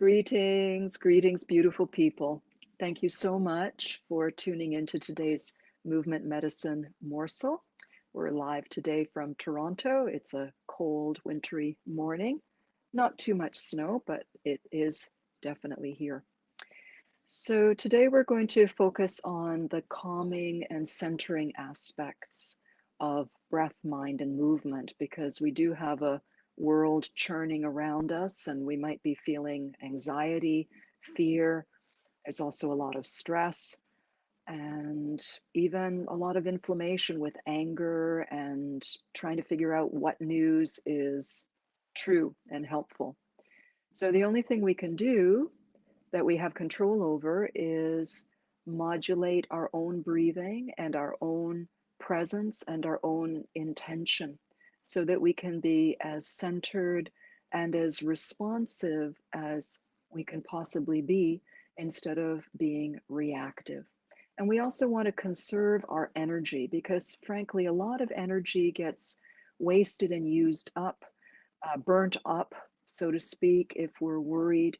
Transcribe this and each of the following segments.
Greetings, greetings, beautiful people. Thank you so much for tuning into today's Movement Medicine Morsel. We're live today from Toronto. It's a cold, wintry morning. Not too much snow, but it is definitely here. So today we're going to focus on the calming and centering aspects of breath, mind, and movement because we do have a world churning around us and we might be feeling anxiety, fear. There's also a lot of stress and even a lot of inflammation with anger and trying to figure out what news is true and helpful. So the only thing we can do that we have control over is modulate our own breathing and our own presence and our own intention so that we can be as centered and as responsive as we can possibly be instead of being reactive. And we also want to conserve our energy because, frankly, a lot of energy gets wasted and used up, burnt up, so to speak, if we're worried,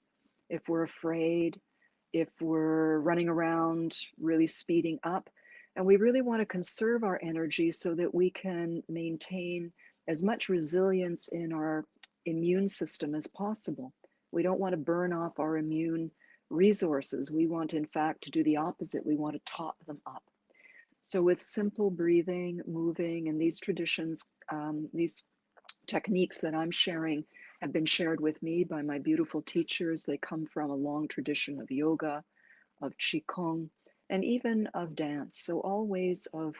if we're afraid, if we're running around really speeding up. And we really want to conserve our energy so that we can maintain as much resilience in our immune system as possible. We don't want to burn off our immune resources. We want, in fact, to do the opposite. We want to top them up. So, with simple breathing, moving, and these traditions, these techniques that I'm sharing have been shared with me by my beautiful teachers. They come from a long tradition of yoga, of qigong, and even of dance. So, all ways of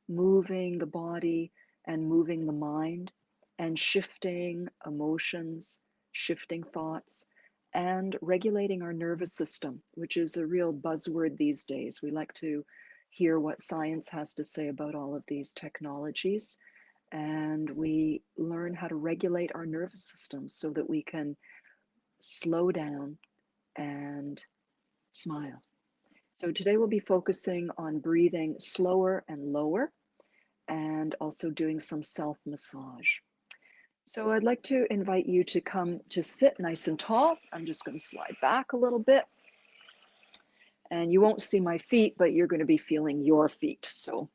moving the body and moving the mind and shifting emotions, shifting thoughts, and regulating our nervous system, which is a real buzzword these days. We like to hear what science has to say about all of these technologies and we learn how to regulate our nervous system so that we can slow down and smile. So today we'll be focusing on breathing slower and lower and also doing some self massage. So I'd like to invite you to come to sit nice and tall. I'm just going to slide back a little bit and you won't see my feet, but you're going to be feeling your feet. So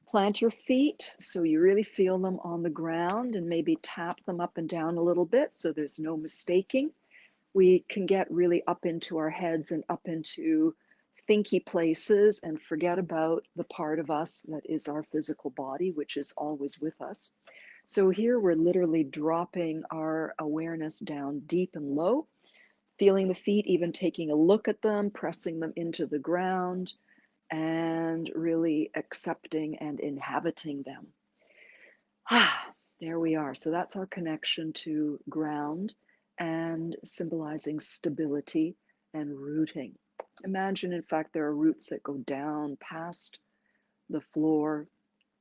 plant your feet so you really feel them on the ground and maybe tap them up and down a little bit so there's no mistaking. We can get really up into our heads and up into thinky places and forget about the part of us that is our physical body, which is always with us. So here we're literally dropping our awareness down deep and low, feeling the feet, even taking a look at them, pressing them into the ground, and really accepting and inhabiting them. Ah, there we are. So that's our connection to ground and symbolizing stability and rooting. Imagine, in fact, there are roots that go down past the floor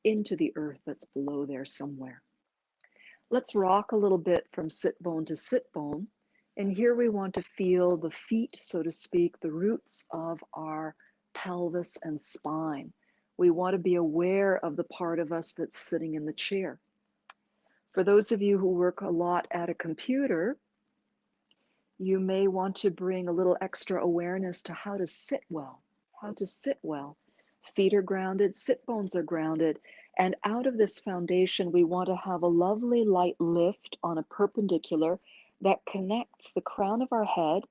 into the earth that's below there somewhere. Let's rock a little bit from sit bone to sit bone. And here we want to feel the feet, so to speak, the roots of our pelvis and spine. We want to be aware of the part of us that's sitting in the chair. For those of you who work a lot at a computer, you may want to bring a little extra awareness to how to sit well, how to sit well. Feet are grounded, sit bones are grounded. And out of this foundation, we want to have a lovely light lift on a perpendicular that connects the crown of our head,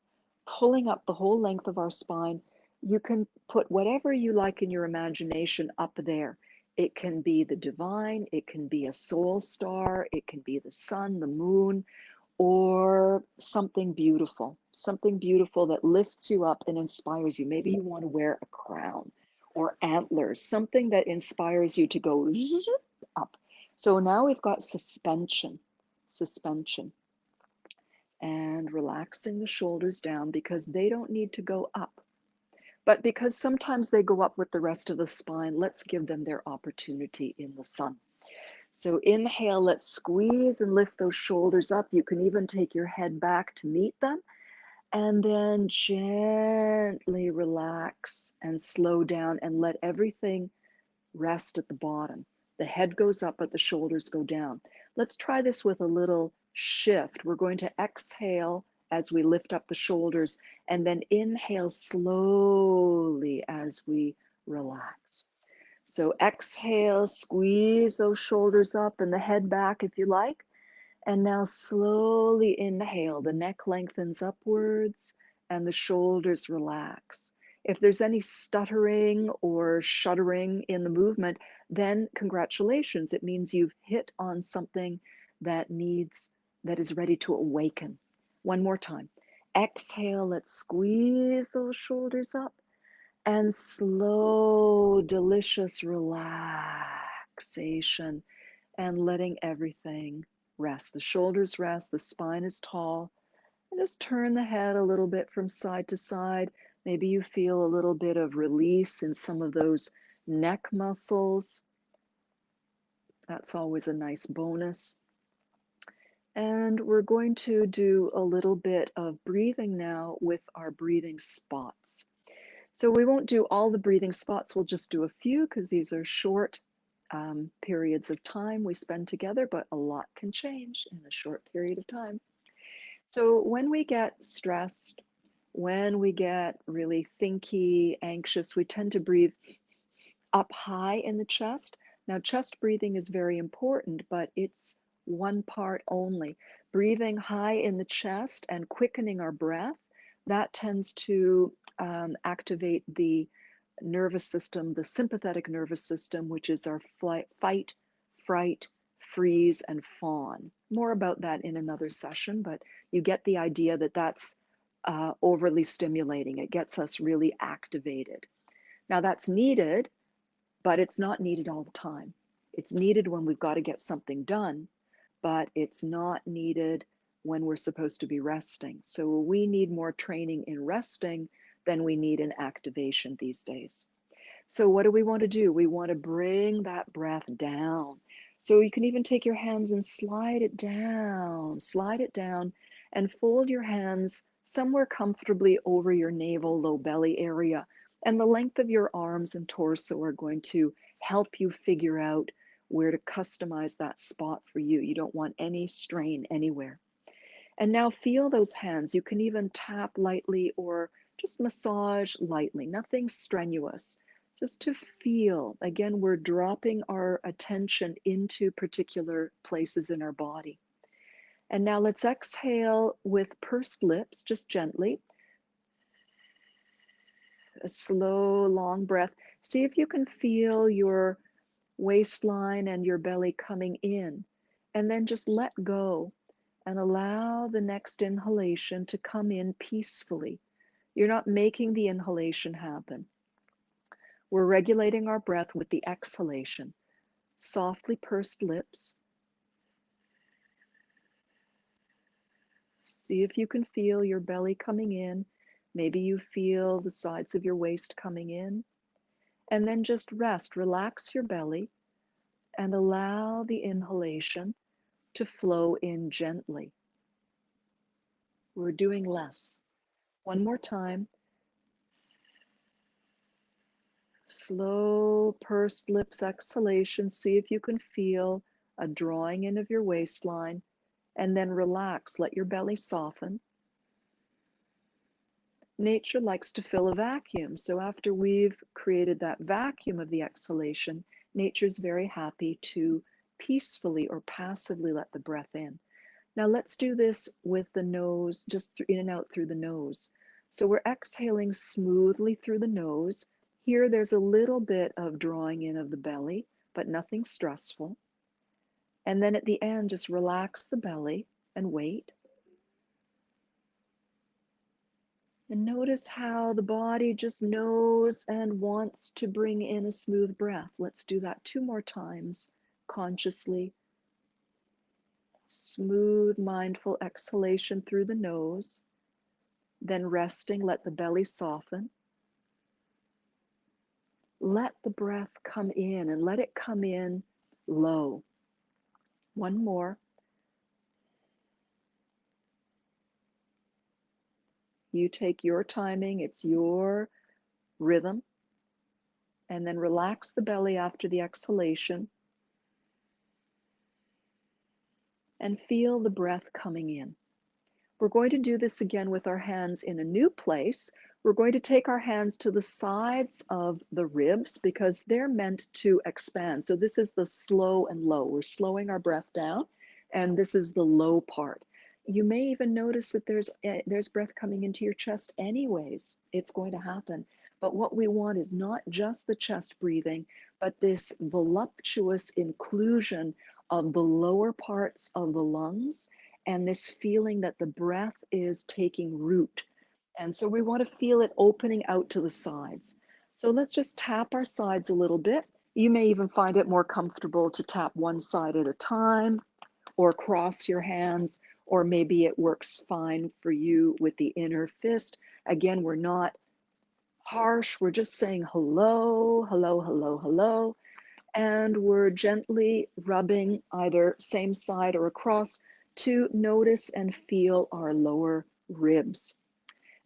pulling up the whole length of our spine. You can put whatever you like in your imagination up there. It can be the divine, it can be a soul star, it can be the sun, the moon, or something beautiful that lifts you up and inspires you. Maybe you want to wear a crown or antlers, something that inspires you to go up. So now we've got suspension, and relaxing the shoulders down because they don't need to go up. But because sometimes they go up with the rest of the spine, let's give them their opportunity in the sun. So inhale, let's squeeze and lift those shoulders up. You can even take your head back to meet them. And then gently relax and slow down and let everything rest at the bottom. The head goes up, but the shoulders go down. Let's try this with a little shift. We're going to exhale as we lift up the shoulders, and then inhale slowly as we relax. So exhale, squeeze those shoulders up and the head back if you like. And now slowly inhale, the neck lengthens upwards and the shoulders relax. If there's any stuttering or shuddering in the movement, then congratulations. It means you've hit on something that is ready to awaken. One more time. Exhale, let's squeeze those shoulders up and slow, delicious relaxation and letting everything rest. The shoulders rest, the spine is tall, and just turn the head a little bit from side to side. Maybe you feel a little bit of release in some of those neck muscles. That's always a nice bonus. And we're going to do a little bit of breathing now with our breathing spots. So we won't do all the breathing spots, we'll just do a few because these are short periods of time we spend together, but a lot can change in a short period of time. So when we get stressed, when we get really thinky, anxious, we tend to breathe up high in the chest. Now, chest breathing is very important, but it's one part only. Breathing high in the chest and quickening our breath, that tends to activate the nervous system, the sympathetic nervous system, which is our fight, fright, freeze, and fawn. More about that in another session, but you get the idea that that's overly stimulating. It gets us really activated. Now, that's needed, but it's not needed all the time. It's needed when we've got to get something done, but it's not needed when we're supposed to be resting. So we need more training in resting than we need in activation these days. So what do we want to do? We want to bring that breath down. So you can even take your hands and slide it down, and fold your hands somewhere comfortably over your navel, low belly area. And the length of your arms and torso are going to help you figure out where to customize that spot for you. You don't want any strain anywhere. And now feel those hands. You can even tap lightly or just massage lightly, nothing strenuous, just to feel. Again, we're dropping our attention into particular places in our body. And now let's exhale with pursed lips, just gently. A slow, long breath. See if you can feel your waistline and your belly coming in. And then just let go and allow the next inhalation to come in peacefully. You're not making the inhalation happen. We're regulating our breath with the exhalation. Softly pursed lips. See if you can feel your belly coming in. Maybe you feel the sides of your waist coming in. And then just rest. Relax your belly and allow the inhalation to flow in gently. We're doing less. One more time. Slow pursed lips exhalation. See if you can feel a drawing in of your waistline, and then relax. Let your belly soften. Nature likes to fill a vacuum. So after we've created that vacuum of the exhalation, nature's very happy to peacefully or passively let the breath in. Now let's do this with the nose, just in and out through the nose. So we're exhaling smoothly through the nose. Here there's a little bit of drawing in of the belly, but nothing stressful. And then at the end, just relax the belly and wait. And notice how the body just knows and wants to bring in a smooth breath. Let's do that 2 more times consciously. Smooth, mindful exhalation through the nose. Then resting, let the belly soften. Let the breath come in and let it come in low. One more. You take your timing, it's your rhythm. And then relax the belly after the exhalation. And feel the breath coming in. We're going to do this again with our hands in a new place. We're going to take our hands to the sides of the ribs because they're meant to expand. So this is the slow and low. We're slowing our breath down, and this is the low part. You may even notice that there's breath coming into your chest anyways. It's going to happen. But what we want is not just the chest breathing, but this voluptuous inclusion of the lower parts of the lungs and this feeling that the breath is taking root. And so we want to feel it opening out to the sides. So let's just tap our sides a little bit. You may even find it more comfortable to tap one side at a time or cross your hands, or maybe it works fine for you with the inner fist. Again, we're not harsh, we're just saying hello, hello, hello, hello. And we're gently rubbing either same side or across to notice and feel our lower ribs.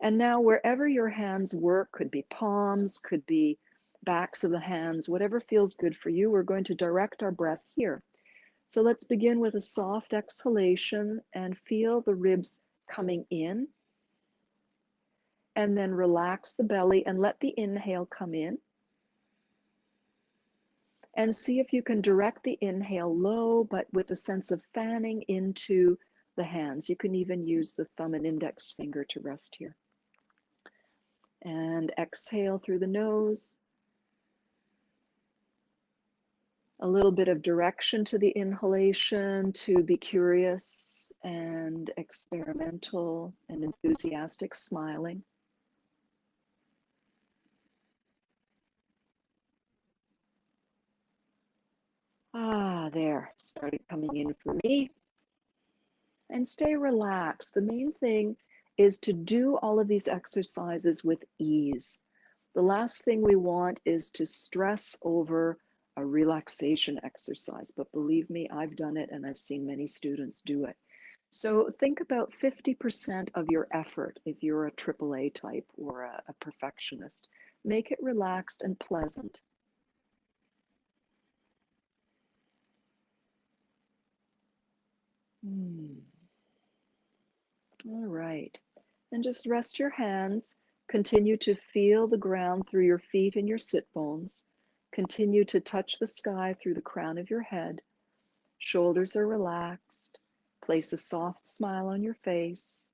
And now wherever your hands work, could be palms, could be backs of the hands, whatever feels good for you, we're going to direct our breath here. So let's begin with a soft exhalation and feel the ribs coming in, and then relax the belly and let the inhale come in. And see if you can direct the inhale low, but with a sense of fanning into the hands. You can even use the thumb and index finger to rest here. And exhale through the nose. A little bit of direction to the inhalation, to be curious and experimental and enthusiastic, smiling. Ah, there, started coming in for me. And stay relaxed. The main thing is to do all of these exercises with ease. The last thing we want is to stress over a relaxation exercise, but believe me, I've done it and I've seen many students do it. So think about 50% of your effort if you're a AAA type or a perfectionist. Make it relaxed and pleasant. Hmm. All right. And just rest your hands. Continue to feel the ground through your feet and your sit bones. Continue to touch the sky through the crown of your head. Shoulders are relaxed. Place a soft smile on your face.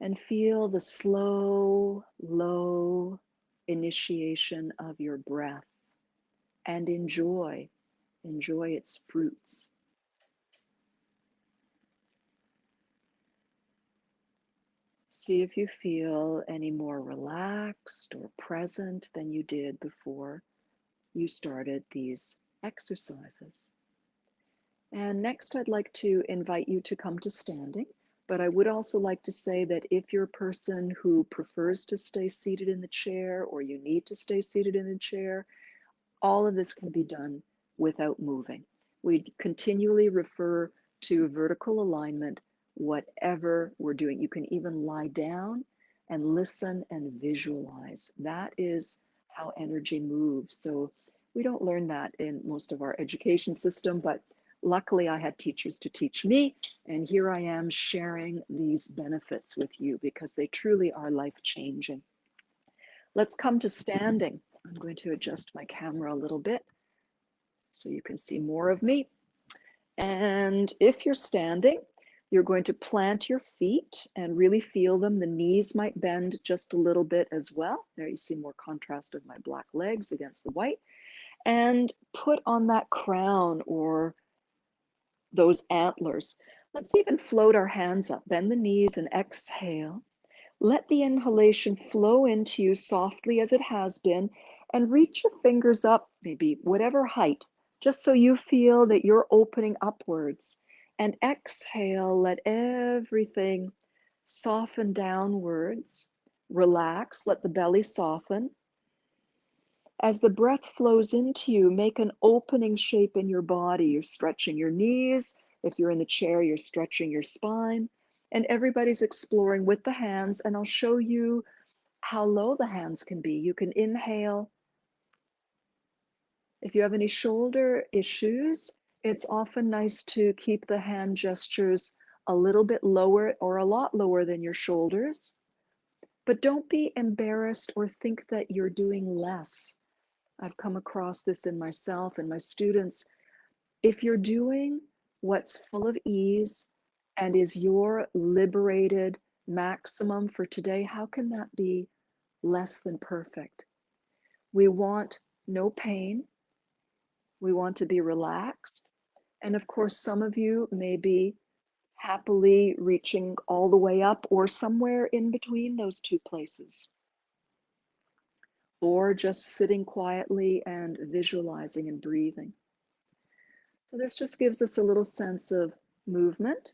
And feel the slow, low initiation of your breath. And enjoy its fruits. See if you feel any more relaxed or present than you did before you started these exercises. And next, I'd like to invite you to come to standing. But I would also like to say that if you're a person who prefers to stay seated in the chair, or you need to stay seated in the chair, all of this can be done without moving. We continually refer to vertical alignment, whatever we're doing. You can even lie down and listen and visualize. That is how energy moves. So we don't learn that in most of our education system, but luckily I had teachers to teach me, and here I am sharing these benefits with you because they truly are life-changing. Let's come to standing. I'm going to adjust my camera a little bit so you can see more of me. And if you're standing, you're going to plant your feet and really feel them. The knees might bend just a little bit as well. There you see more contrast of my black legs against the white. And put on that crown or those antlers. Let's even float our hands up, bend the knees and exhale. Let the inhalation flow into you softly as it has been, and reach your fingers up, maybe whatever height, just so you feel that you're opening upwards. And exhale, let everything soften downwards. Relax, let the belly soften. As the breath flows into you, make an opening shape in your body. You're stretching your knees. If you're in the chair, you're stretching your spine. And everybody's exploring with the hands, and I'll show you how low the hands can be. You can inhale. If you have any shoulder issues, It's often nice to keep the hand gestures a little bit lower or a lot lower than your shoulders, but don't be embarrassed or think that you're doing less. I've come across this in myself and my students. If you're doing what's full of ease and is your liberated maximum for today, how can that be less than perfect? We want no pain. We want to be relaxed. And of course, some of you may be happily reaching all the way up or somewhere in between those two places, or just sitting quietly and visualizing and breathing. So this just gives us a little sense of movement.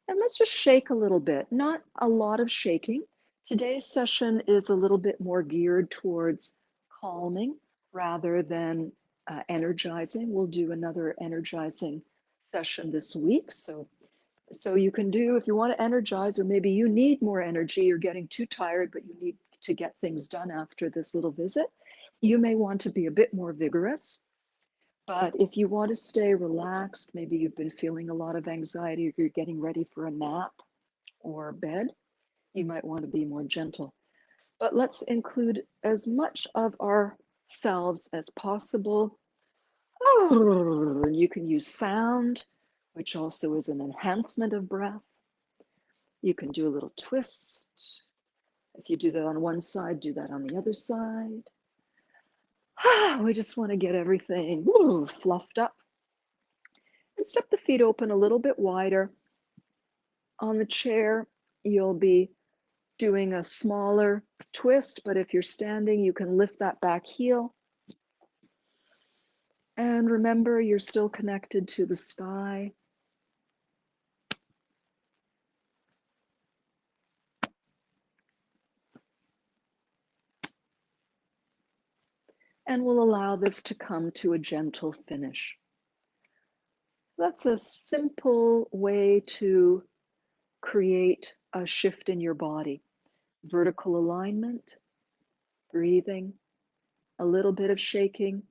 And let's just shake a little bit, not a lot of shaking. Today's session is a little bit more geared towards calming rather than energizing. We'll do another energizing session this week. So you can do, if you want to energize, or maybe you need more energy, you're getting too tired, but you need to get things done after this little visit. You may want to be a bit more vigorous. But if you want to stay relaxed, maybe you've been feeling a lot of anxiety, or you're getting ready for a nap or bed, you might want to be more gentle. But let's include as much of ourselves as possible. You can use sound, which also is an enhancement of breath. You can do a little twist. If you do that on one side, do that on the other side. We just want to get everything fluffed up. And step the feet open a little bit wider. On the chair, you'll be doing a smaller twist, but if you're standing, you can lift that back heel. And remember, you're still connected to the sky. And we'll allow this to come to a gentle finish. That's a simple way to create a shift in your body. Vertical alignment, breathing, a little bit of shaking,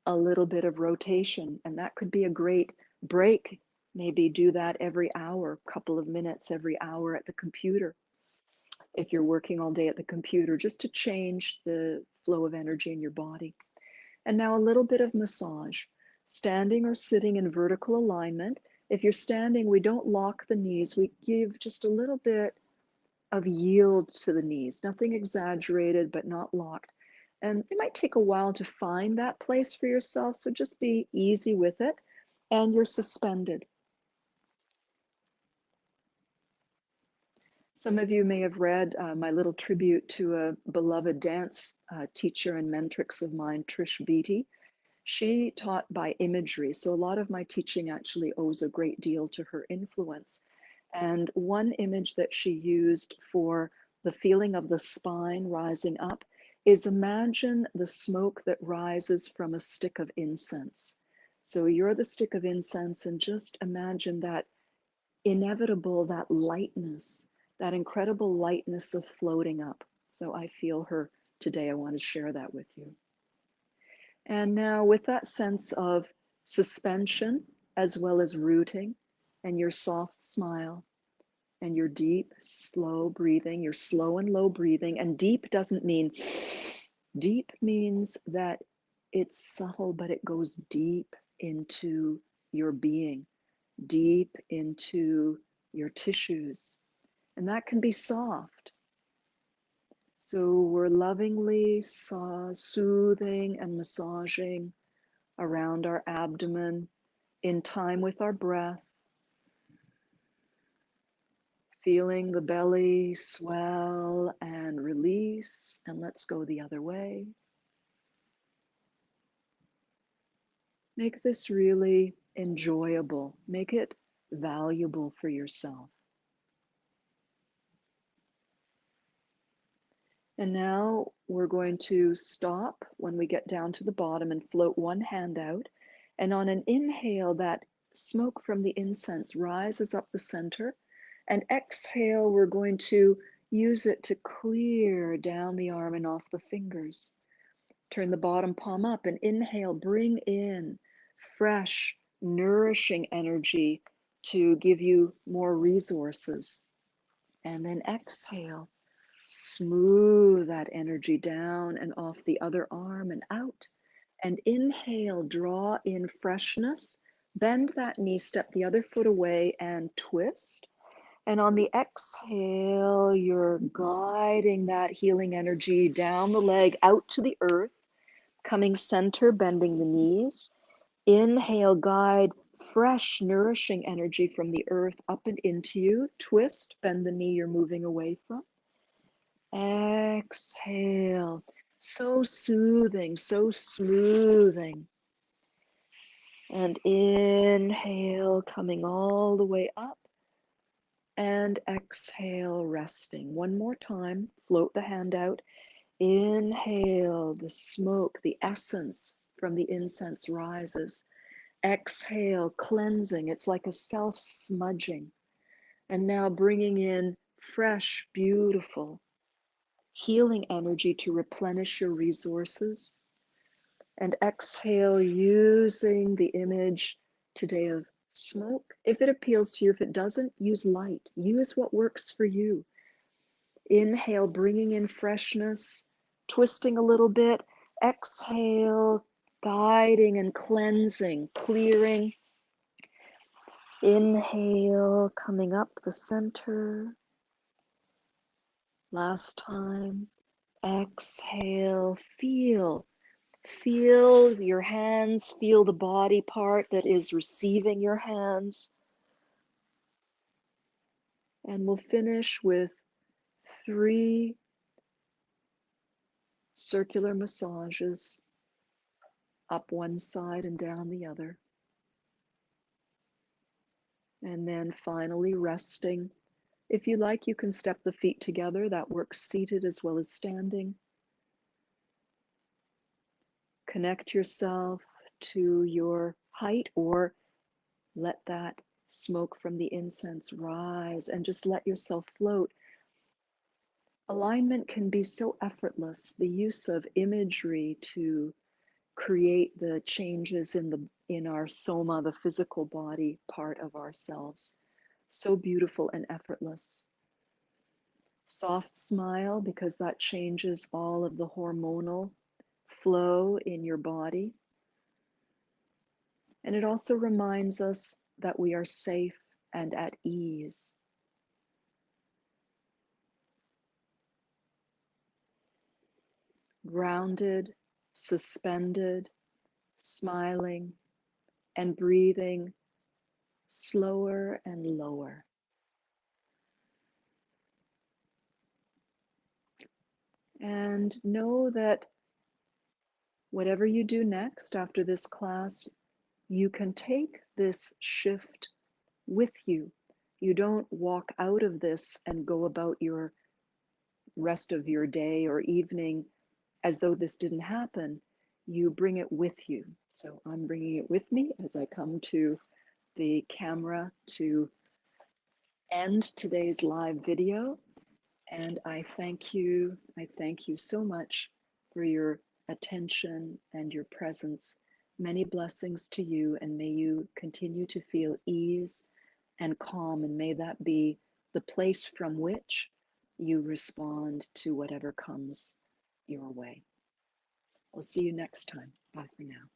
a little bit of rotation. And that could be a great break. Maybe do that every hour, couple of minutes every hour at the computer. If you're working all day at the computer, just to change the flow of energy in your body. And now a little bit of massage, standing or sitting in vertical alignment. If you're standing, we don't lock the knees. We give just a little bit of yield to the knees, nothing exaggerated, but not locked. And it might take a while to find that place for yourself, so just be easy with it. And you're suspended. Some of you may have read my little tribute to a beloved dance teacher and mentrix of mine, Trish Beatty. She taught by imagery, so a lot of my teaching actually owes a great deal to her influence. And one image that she used for the feeling of the spine rising up is, imagine the smoke that rises from a stick of incense. So you're the stick of incense, and just imagine that inevitable, that lightness, that incredible lightness of floating up. So I feel her today. I want to share that with you. And now, with that sense of suspension as well as rooting, and your soft smile, and your deep, slow breathing, your slow and low breathing. And deep doesn't mean deep, means that it's subtle, but it goes deep into your being, deep into your tissues. And that can be soft. So we're lovingly soothing and massaging around our abdomen in time with our breath, feeling the belly swell and release, and let's go the other way. Make this really enjoyable. Make it valuable for yourself. And now we're going to stop when we get down to the bottom and float one hand out. And on an inhale, that smoke from the incense rises up the center. And exhale, we're going to use it to clear down the arm and off the fingers. Turn the bottom palm up and inhale, bring in fresh, nourishing energy to give you more resources. And then exhale, smooth that energy down and off the other arm and out. And inhale, draw in freshness, bend that knee, step the other foot away and twist. And on the exhale, you're guiding that healing energy down the leg out to the earth, coming center, bending the knees. Inhale, guide fresh, nourishing energy from the earth up and into you. Twist, bend the knee you're moving away from. Exhale, so soothing, so smoothing. And inhale, coming all the way up. And exhale, resting. One more time, float the hand out. Inhale, the smoke, the essence from the incense rises. Exhale, cleansing. It's like a self-smudging. And now bringing in fresh, beautiful, healing energy to replenish your resources. And exhale, using the image today of smoke. If it appeals to you, if it doesn't, use light. Use what works for you. Inhale, bringing in freshness, twisting a little bit. Exhale, guiding and cleansing, clearing. Inhale, coming up the center. Last time. Exhale, feel. Feel your hands, feel the body part that is receiving your hands. And we'll finish with 3 circular massages up one side and down the other. And then finally resting. If you like, you can step the feet together. That works seated as well as standing. Connect yourself to your height, or let that smoke from the incense rise and just let yourself float. Alignment can be so effortless. The use of imagery to create the changes in our soma, the physical body part of ourselves. So beautiful and effortless. Soft smile, because that changes all of the hormonal flow in your body. And it also reminds us that we are safe and at ease. Grounded, suspended, smiling, and breathing slower and lower. And know that whatever you do next after this class, you can take this shift with you. You don't walk out of this and go about your rest of your day or evening as though this didn't happen. You bring it with you. So I'm bringing it with me as I come to the camera to end today's live video. And I thank you so much for your attention and your presence. Many blessings to you, and may you continue to feel ease and calm, and may that be the place from which you respond to whatever comes your way. We'll see you next time. Bye for now.